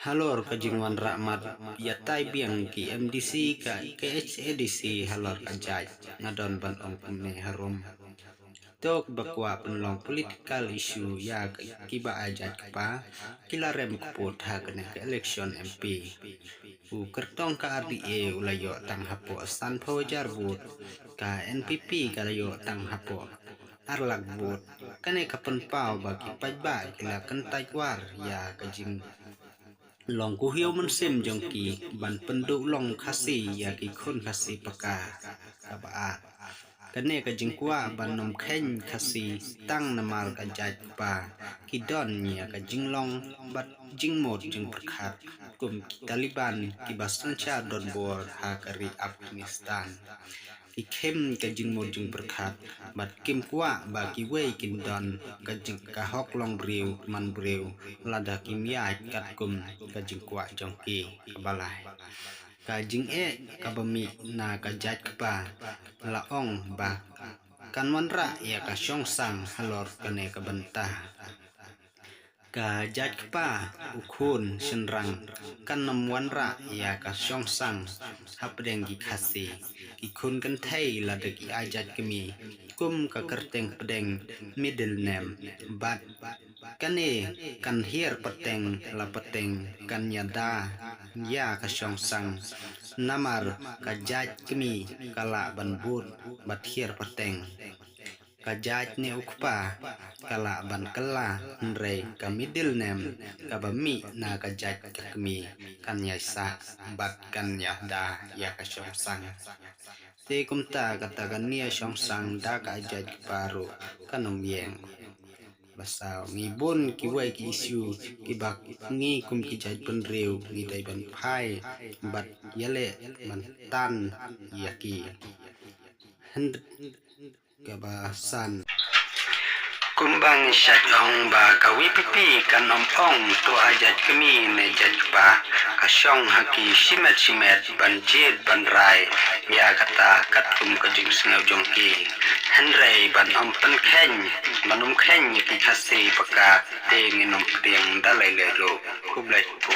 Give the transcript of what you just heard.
Halor kajingwan rahmat ya tai biang ki MDC ka KHADC halor kajai ngadon ban ong pemne harum tok bakwa penlong political issue ya kiba ajat kapa kila rem kuput ha kena ke election MP u kertong ka RDA ulayo tang hapo san pojar bot ka NPP kalayo tang hapo arlag bot kane kapen pau bagi pajba kila kentai war ya kajing long ku hiu men sim jong ki ban penduk long khasi ya ki khun khasi paka ka baat kane ka jingkwa ban nom khen khasi tang namar ka jat pa ki don ya ka jinglong bat jingmot jing perkhat kum ki Taliban ki basan cha don bor ha kari Afghanistan ki khem ka jingmot jing perkhat bat kim kwa ba ki wei kin don ka jing ka hok long briu man briu lada kim ya kat kum ka jingkwa jong ki balai ka jing ka bami na ka jat pa la ong ba kan wanra ya ka syong sang halor kane ka bentah ka jat pa ukun senrang kan nam wanra ya ka syong sang hapdeng gi khasi ki kun kan thai la de ki ajat kemi kum ka kerteng pedeng middle name bat kane kan hier peteng la peteng kan yada ya ka syong sang namar ka jat kemi kala ban but bat hier peteng kajat ni ukpa kala ban kala nre ka middle name ka bami na kajat kami kan ya sa bat kan ya da ya ka syong sang te kumta kata kan nia syong sang da ka jat baru kanom yeng basau ngibun ki wai ki isu ki bak ngi kum ki jat penreu ngi dai ban phai bat yale man tan yaki hend gabasan kumbang syat ong ba ka wipipi kan ompong to ajat kemi ne jat ba ka syong haki simet ban jid ban rai ya kata kat kum ka jing sngau jongki henrei ban ompen khen banum khen ki khasi paka te nginom piang dalai le ro kublai po